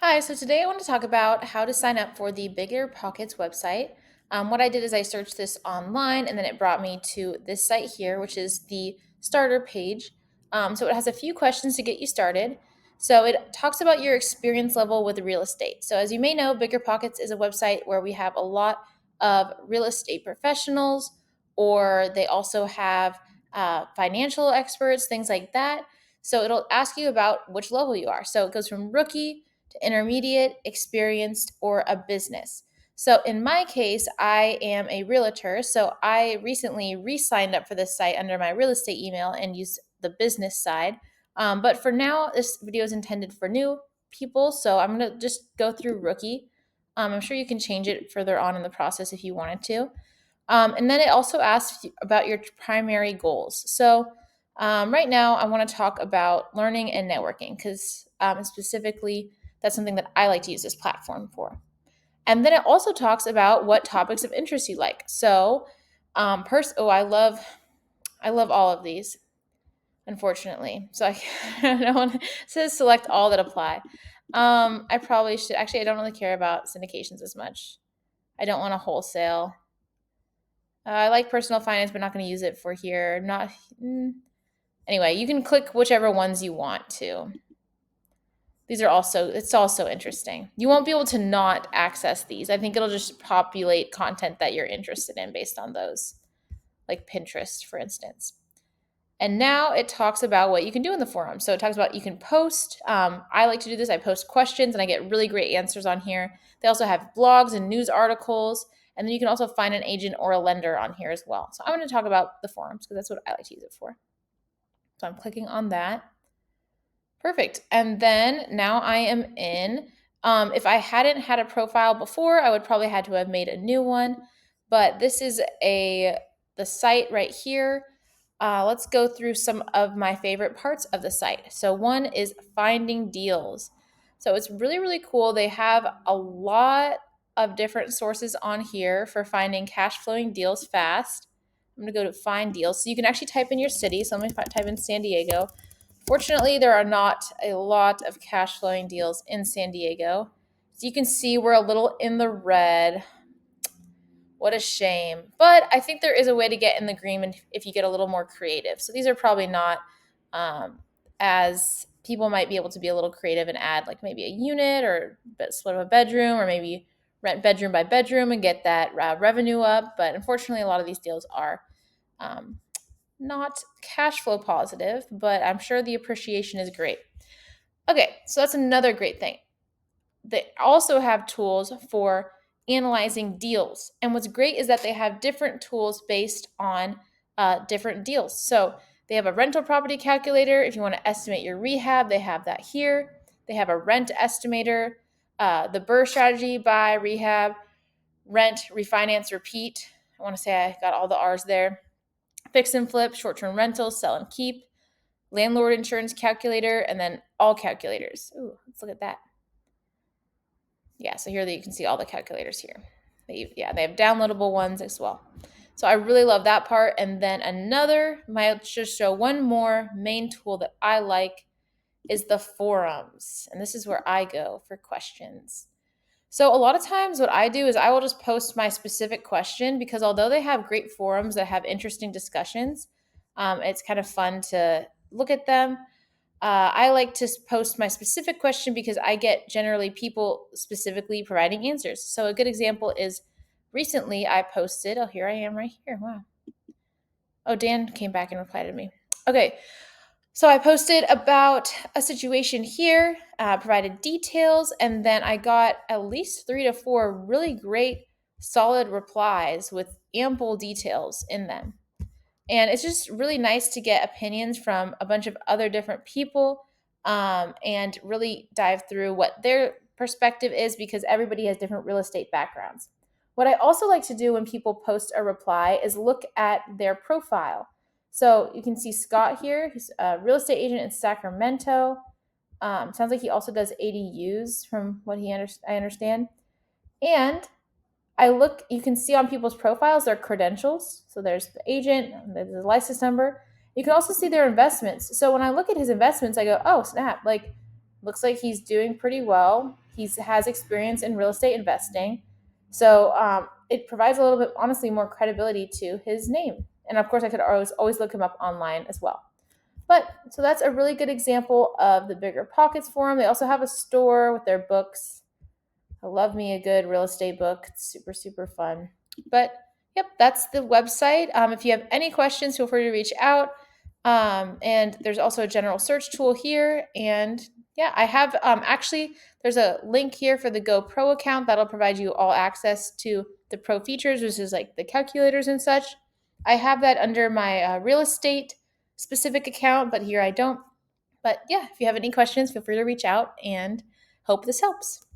Hi, so today I want to talk about how to sign up for the BiggerPockets website. What I did is I searched this online and then it brought me to this site here, which is the starter page. So it has a few questions to get you started. So it talks about your experience level with real estate. So as you may know, BiggerPockets is a website where we have a lot of real estate professionals, or they also have financial experts, things like that. So it'll ask you about which level you are. So it goes from rookie to intermediate, experienced, or a business. So in my case, I am a realtor. So I recently re signed up for this site under my real estate email and used the business side. But for now, this video is intended for new people. So I'm going to just go through rookie. I'm sure you can change it further on in the process if you wanted to. And then it also asks about your primary goals. So right now, I want to talk about learning and networking because specifically, that's something that I like to use this platform for. And then it also talks about what topics of interest you like. So, I love all of these, unfortunately. So I don't want to says select all that apply. I probably should actually. I don't really care about syndications as much. I don't want to wholesale. I like personal finance, but not going to use it for here. Not anyway. You can click whichever ones you want to. These are also, it's also interesting. You won't be able to not access these. I think it'll just populate content that you're interested in based on those, like Pinterest, for instance. And now it talks about what you can do in the forum. So it talks about you can post. I like to do this. I post questions and I get really great answers on here. They also have blogs and news articles. And then you can also find an agent or a lender on here as well. So I'm going to talk about the forums because that's what I like to use it for. So I'm clicking on that. Perfect. And then now I am in. If I hadn't had a profile before, I would probably had to have made a new one. But this is the site right here. Let's go through some of my favorite parts of the site. So one is finding deals. So it's really, really cool. They have a lot of different sources on here for finding cash flowing deals fast. I'm going to go to find deals. So you can actually type in your city. So let me type in San Diego. Fortunately, there are not a lot of cash flowing deals in San Diego. So you can see we're a little in the red. What a shame. But I think there is a way to get in the green if you get a little more creative. So these are probably not as people might be able to be a little creative and add like maybe a unit or split of a bedroom or maybe rent bedroom by bedroom and get that revenue up. But unfortunately, a lot of these deals are um, not cash flow positive, but I'm sure the appreciation is great. Okay, so that's another great thing. They also have tools for analyzing deals. And what's great is that they have different tools based on different deals. So they have a rental property calculator. If you want to estimate your rehab, they have that here. They have a rent estimator, the BRRRR strategy, buy, rehab, rent, refinance, repeat. I want to say I got all the R's there. Fix and flip, short term rentals, sell and keep, landlord insurance calculator, and then all calculators. Ooh, let's look at that. Yeah, so here you can see all the calculators here. They have downloadable ones as well. So I really love that part. And then might just show one more main tool that I like is the forums. And this is where I go for questions. So a lot of times what I do is I will just post my specific question because although they have great forums that have interesting discussions, it's kind of fun to look at them. I like to post my specific question because I get generally people specifically providing answers. So a good example is recently I posted, oh, here I am right here. Wow. Oh, Dan came back and replied to me. Okay. So I posted about a situation here, provided details, and then I got at least 3 to 4 really great, solid replies with ample details in them. And it's just really nice to get opinions from a bunch of other different people and really dive through what their perspective is because everybody has different real estate backgrounds. What I also like to do when people post a reply is look at their profile. So you can see Scott here, who's a real estate agent in Sacramento. Sounds like he also does ADUs from what I understand. And you can see on people's profiles their credentials. So there's the agent, there's the license number. You can also see their investments. So when I look at his investments, I go, oh, snap. Like, looks like he's doing pretty well. He has experience in real estate investing. So it provides a little bit, honestly, more credibility to his name. And of course, I could always look him up online as well. But so that's a really good example of the BiggerPockets forum. They also have a store with their books. I love me a good real estate book. It's super, super fun. But yep, that's the website. If you have any questions, feel free to reach out. And there's also a general search tool here. And yeah, I have actually, there's a link here for the GoPro account that'll provide you all access to the pro features, which is like the calculators and such. I have that under my real estate specific account, but here I don't. But yeah, if you have any questions, feel free to reach out and hope this helps.